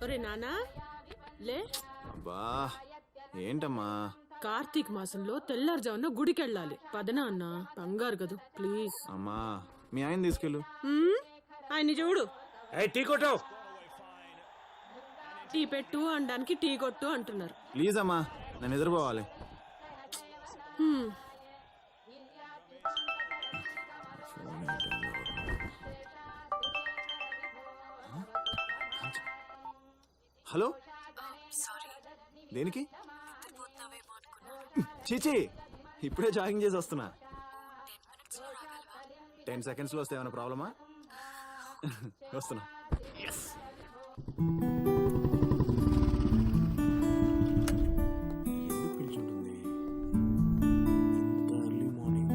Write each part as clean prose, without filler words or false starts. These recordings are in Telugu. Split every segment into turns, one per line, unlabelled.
ఒరే నానా లే.
అబ్బా ఏంటమ్మా?
కార్తీక మాసంలో తెల్లారుజామున గుడికెళ్ళాలి. పదనా అన్న, కంగారు కదూ ప్లీజ్.
అమ్మా మీ ఆయన తీసుకెళ్ళు.
ఆయన్ని చూడు.
టీ కొట్టు,
టీ పెట్టు అనడానికి టీ కొట్టు అంటున్నారు.
ప్లీజ్ అమ్మా, నేను నిద్రపోవాలి. హలో, దేనికి? చీచి, ఇప్పుడే జాగింగ్ చేసి వస్తున్నా. 10 seconds లో వస్తే ఏమైనా ప్రాబ్లమా? వస్తున్నా. ఎందుకు పిలుచుంటుంది ఇంత ఎర్లీ మార్నింగ్?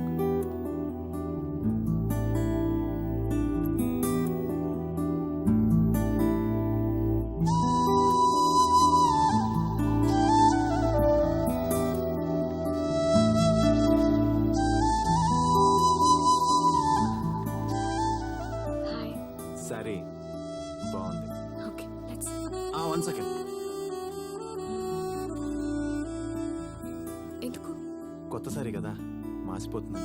సరే, బాగుంది. One second.
ఎందుకు?
కొత్త సారీ కదా, మాసిపోతుంది.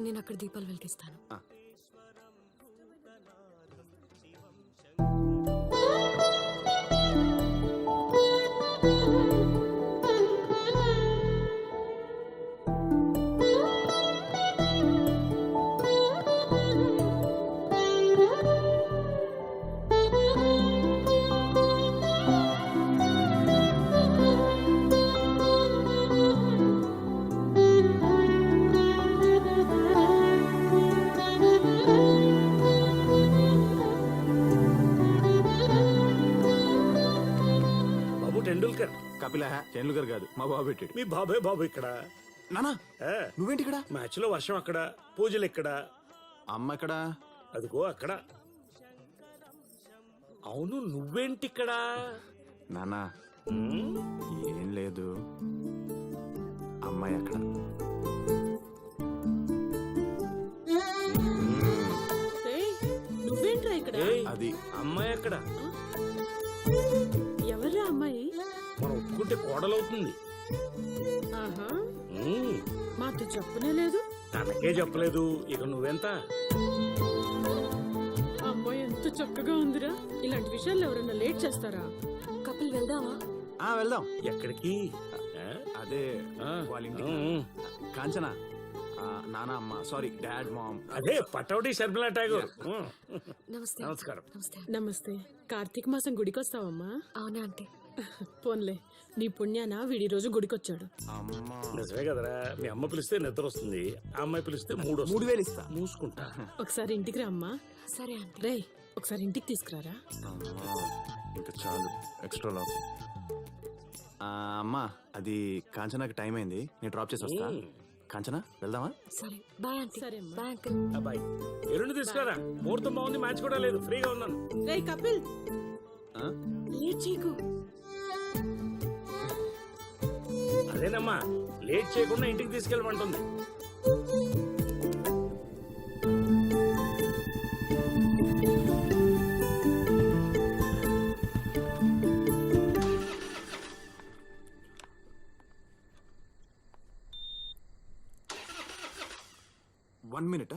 నేను అక్కడ దీపాలు వెలిగిస్తాను.
కపిల టెండూల్కర్ కాదు, మా బాబు పెట్టాడు.
మీ బాబే బాబు ఇక్కడ.
నానా నువ్వేంటి ఇక్కడ?
మ్యాచ్ లో వర్షం అక్కడ, పూజలు ఇక్కడ.
అమ్మ ఎక్కడ?
అదిగో అక్కడ. అవును, నువ్వేంటి ఇక్కడ?
నానా ఏం లేదు, అమ్మాయి అక్కడ.
నువ్వేంట్రా ఇక్కడ?
అది
అమ్మాయి అక్కడ.
ఎవర్రా అమ్మాయి?
మనం ఒప్పుకుంటే కోడలవుతుంది.
మాతో చెప్పనే లేదు.
తనకే చెప్పలేదు, ఇక నువ్వెంత?
అమ్మాయి ఎంత చక్కగా ఉందిరా. ఇలాంటి విషయాల్లో ఎవరన్నా లేట్ చేస్తారా?
కపిల్ వెళ్దామా?
వెళ్దాం.
ఎక్కడికి?
అదే వాళ్ళ ఇంటికి. కాంచనా, నానా, అమ్మ, సారీ డాడ్, మామ్.
అదే పటౌడి శర్మిలా ఠాగూర్.
నమస్కారం.
నమస్తే. కార్తీక మాసం గుడికి వస్తావమ్మా?
అవునా ఆంటీ.
పోన్లే, నీ పుణ్యాన వీడి రోజు గుడికొచ్చాడు.
నిజమే కదరా, మీ అమ్మ పిలిస్తే నిద్ర వస్తుంది, ఆ అమ్మాయి పిలిస్తే 3000 ఇస్తా. మూసుకుంటా.
ఒకసారి ఇంటికి రా అమ్మా.
సరే ఆంటీ.
రే, ఒకసారి ఇంటికి తీసుకురారా.
ఇంకా చాలు ఎక్స్ట్రా లాగ్. అమ్మా, అది కాంచనాకి టైం అయింది, నేను డ్రాప్ చేసి వస్తా. కాంచనా వెళ్దామా?
సరే బాయ్ ఆంటీ.
సరే
బాయ్ అంకుల్.
బాయ్. ఎరుండి తీసుకురా, ముహూర్తం బాగుంది, మ్యాచ్ కూడా లేదు, ఫ్రీగా ఉన్నాను.
రే కపిల్, లేట్ చేయకు.
అదేనమ్మా, లేట్ చేయకుండా ఇంటికి తీసుకెళ్ళమంటుంది.
One minute.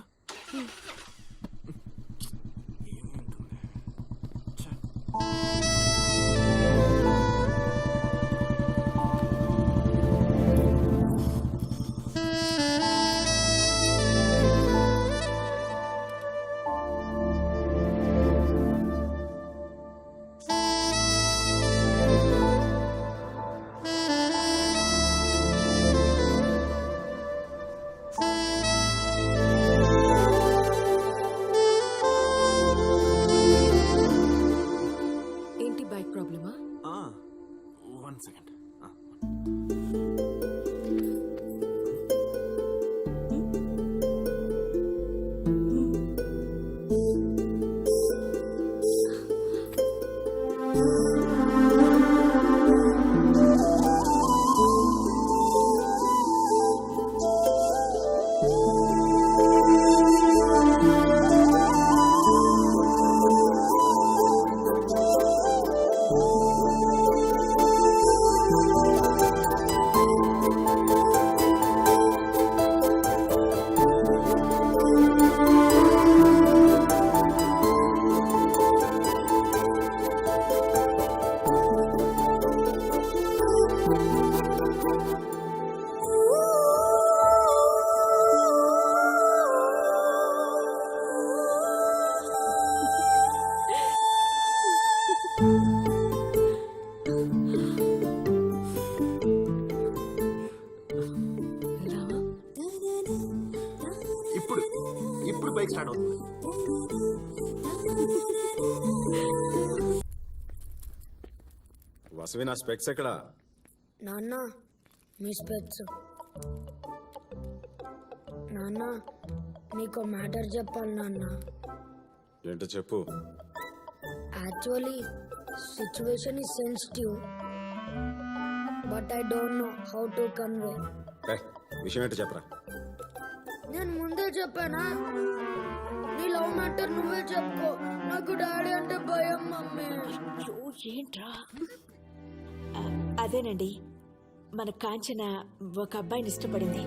వసవి నా స్పెక్స్ ఎక్కడ?
నాన్న మీ స్పెట్స్. నాన్న నీకు మ్యాటర్ చెప్పాలి నాన్న.
ఏంటో చెప్పు.
Actually situation is sensitive but I don't know how to convey.
విషయం ఏంటో చెప్పరా.
నేను ముందే చెప్పానా? నీ లవ్ మ్యాటర్ నువ్వే చెప్పుకో. నాకు డాడీ అంటే భయం మమ్మీ.
ఏంట్రా? అదేనండి, మన కాంచన ఒక అబ్బాయిని ఇష్టపడింది.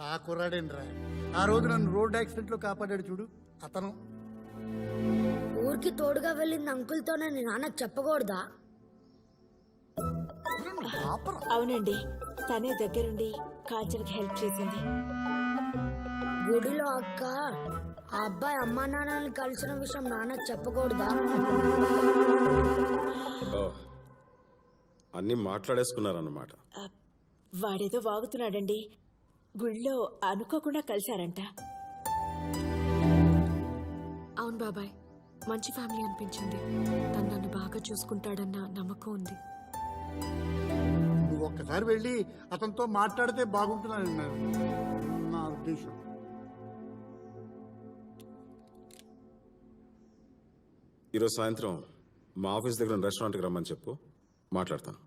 ఆ కుర్రాడేంట్రా ఆ రోజు నన్ను రోడ్ యాక్సిడెంట్ లో కాపాడాడు చూడు అతను.
ఊరికి తోడుగా వెళ్ళింది అంకుల్తోనే నీ నాన్నకు చెప్పకూడదా?
అవునండి, తనే దగ్గరుండి కాంచనకి హెల్ప్ చేసింది.
గుడిలో అక్క ఆ అబ్బాయి అమ్మా నాన్నని కలిసిన విషయం నాన్నకు చెప్పకూడదా?
అన్నీ మాట్లాడేసుకున్నారన్నమాట.
వాడేదో వాగుతున్నాడండి. గుళ్ళో అనుకోకుండా కలిశారంట.
అవును బాబాయ్, మంచి ఫ్యామిలీ అనిపించింది. తను నన్ను బాగా చూసుకుంటాడన్న నమ్మకం ఉంది.
నువ్వు ఒక్కసారి వెళ్ళి అతనితో మాట్లాడితే బాగుంటుందని నా ఉద్దేశం.
ఈరోజు సాయంత్రం మా ఆఫీస్ దగ్గర ఉన్న రెస్టారెంట్కి రమ్మని చెప్పు, మాట్లాడతాను.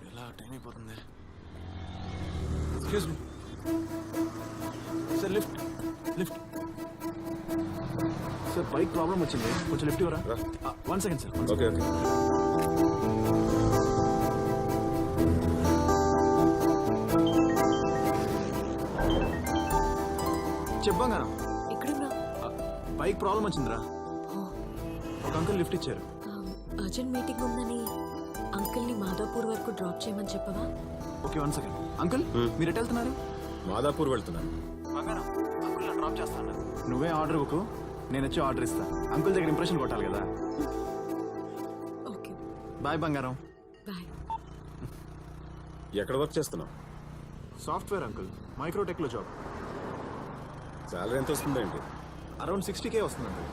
ఎలా టైం అయిపోతుంది. Excuse me sir, lift lift sir. Bike problem వచ్చింది, కొంచెం లిఫ్ట్ ఇవ్వరా? 1 సెకండ్ సార్.
Okay okay.
చెప్పాం
ఎక్కడున్నా?
బైక్ ప్రాబ్లం వచ్చిందిరా. ఒక అంకుల్ లిఫ్ట్ ఇచ్చారు.
అర్జెంట్ మీటింగ్ ఉందని అంకుల్ని మాధవపూర్ వరకు డ్రాప్ చేయమని చెప్పవా?
Okay 1 second. అంకుల్ మీరు ఎటు వెళ్తున్నారు?
మాదాపూర్ వెళ్తున్నాను.
అంకుల్ డ్రాప్ చేస్తాను. నువ్వే ఆర్డర్ ఇవ్వకు, నేను వచ్చి ఆర్డర్ ఇస్తా. అంకుల్ దగ్గర ఇంప్రెషన్ కొట్టాలి కదా.
ఓకే
బాయ్ బంగారం.
బాయ్.
ఎక్కడ వర్క్ చేస్తున్నావు?
సాఫ్ట్వేర్ అంకుల్, మైక్రోటెక్లో జాబ్.
శాలరీ ఎంత వస్తుందేంటి?
అరౌండ్ 60K వస్తుంది అంకుల్.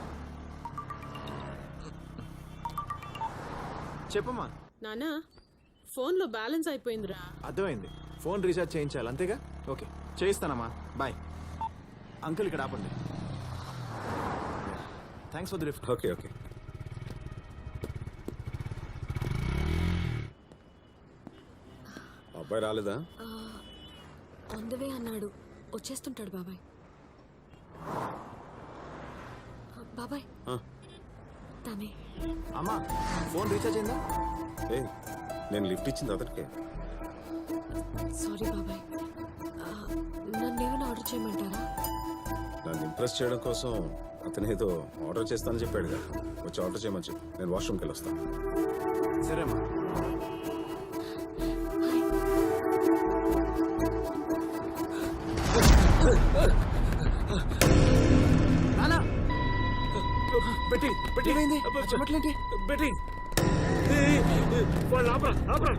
చెప్పమ్మా.
నానా, ఫోన్లో బ్యాలెన్స్ అయిపోయిందిరా.
అర్థమైంది, ఫోన్ రీఛార్జ్ చేయించాలి అంతేగా. Okay చేయిస్తానమ్మా, bye. అంకుల్ ఇక్కడ ఆపండి. Thanks for the lift.
Okay okay. అబ్బాయి రాలేదా?
ఆన్ ద వే అన్నాడు, వచ్చేస్తుంటాడు బాబాయ్. బాబాయ్ తనే.
అమ్మా ఫోన్ రీఛార్జ్ అయిందా?
నేను లిఫ్ట్ ఇచ్చింది అతడికే.
సారీ బాబాయ్, నన్ను ఏమైనా ఆర్డర్ చేయమంటారా?
నన్ను ఇంప్రెస్ చేయడం కోసం అతను ఏదో ఆర్డర్ చేస్తానని చెప్పాడు కదా, వచ్చి ఆర్డర్ చేయమని చెప్పు. నేను వాష్రూమ్కి వెళ్ళి వస్తాను.
సరే అమ్మా. పెట్టి పెట్టి చెప్పట్లేంటి?
బెట్టి వాళ్ళు ఆపరా ఆపరా.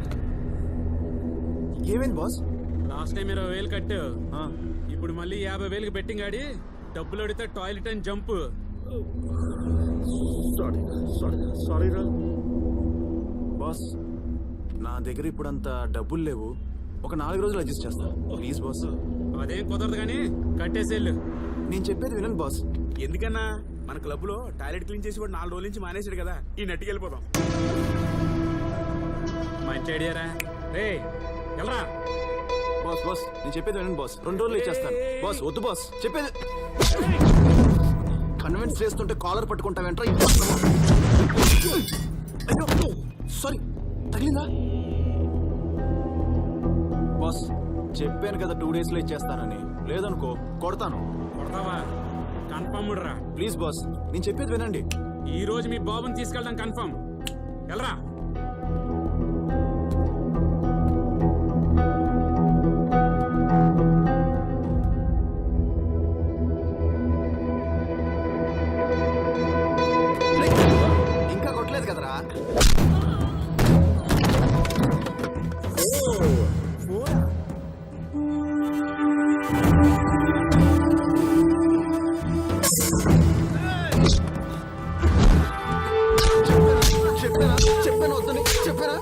ఏమైంది బాస్?
లాస్ట్ టైం 20,000 కట్టావు, ఇప్పుడు మళ్ళీ 50,000కి బెట్టింగ్ ఆడి డబ్బులు అడిగితే టాయిలెట్ అని జంప్.
సారీ సారీ సారీ రా
బాస్. నా దగ్గర ఇప్పుడు అంత డబ్బులు లేవు, ఒక 4 రోజులు అడ్జస్ట్ చేస్తా ప్లీజ్ బాస్.
అదేం కుదరదు కానీ కట్టేసేళ్ళు.
నేను చెప్పేది వినండి బాస్.
ఎందుకన్నా మన క్లబ్ లో టాయిలెట్ క్లీన్ చేసి వాడు 4 రోజుల నుంచి మానేసాడు కదా, ఈ నెట్కి వెళ్ళిపోదాం.
మంచి ఐడియారా. రే వెళ్ళరా
బాస్. బాస్ నేను చెప్పేది వినండి బాస్, 2 రోజులు ఇచ్చేస్తాను బాస్. వద్దు బాస్, చెప్పేది. కన్విన్స్ చేస్తుంటే కాలర్ పట్టుకుంటావేంట్రా? అయ్యో సారీ, తగిలిందా? బాస్ చెప్పాను కదా 2 డేస్లో ఇచ్చేస్తానని, లేదనుకో కొడతాను.
కొడతావా? కన్ఫర్మ్డ్ రా.
ప్లీజ్ బాస్ నేను చెప్పేది వినండి.
ఈ రోజు మీ బాబుని తీసుకెళ్దాం కన్ఫర్మ్. వెళ్ళరా.
చెప్పాను వద్దని చెప్పానా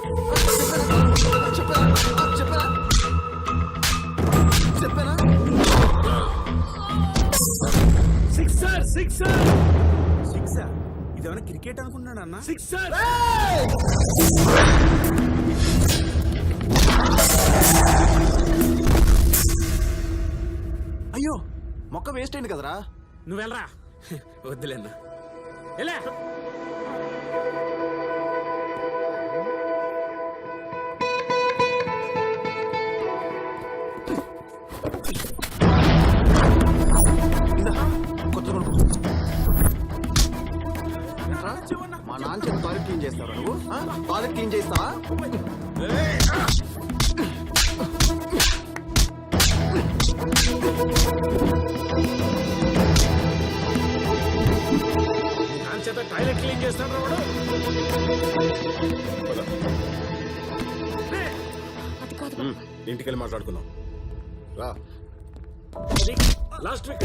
చెప్పానా
సిక్సర్ సిక్సర్
సిక్స్ ఇదేమైనా క్రికెట్ అనుకుంటున్నాడు అన్న
సిక్సర్
అయ్యో మొక్క వేస్ట్ అయింది కదరా.
నువ్వు వెళ్ళరా
వద్దులేన్నా
వెళ్ళా
కొత్త కొనుక్కో. ఏంట్రా? మా నాన్న చేత టాయిలెట్ క్లీన్ చేస్తావా నువ్వు? టాయిలెట్ క్లీన్ చేస్తావా?
దాని చేత టాయిలెట్ క్లీన్ చేస్తాడు వాడు.
అది కాదు
ఇంటికి వెళ్ళి మాట్లాడుకుందాం రా.
Last week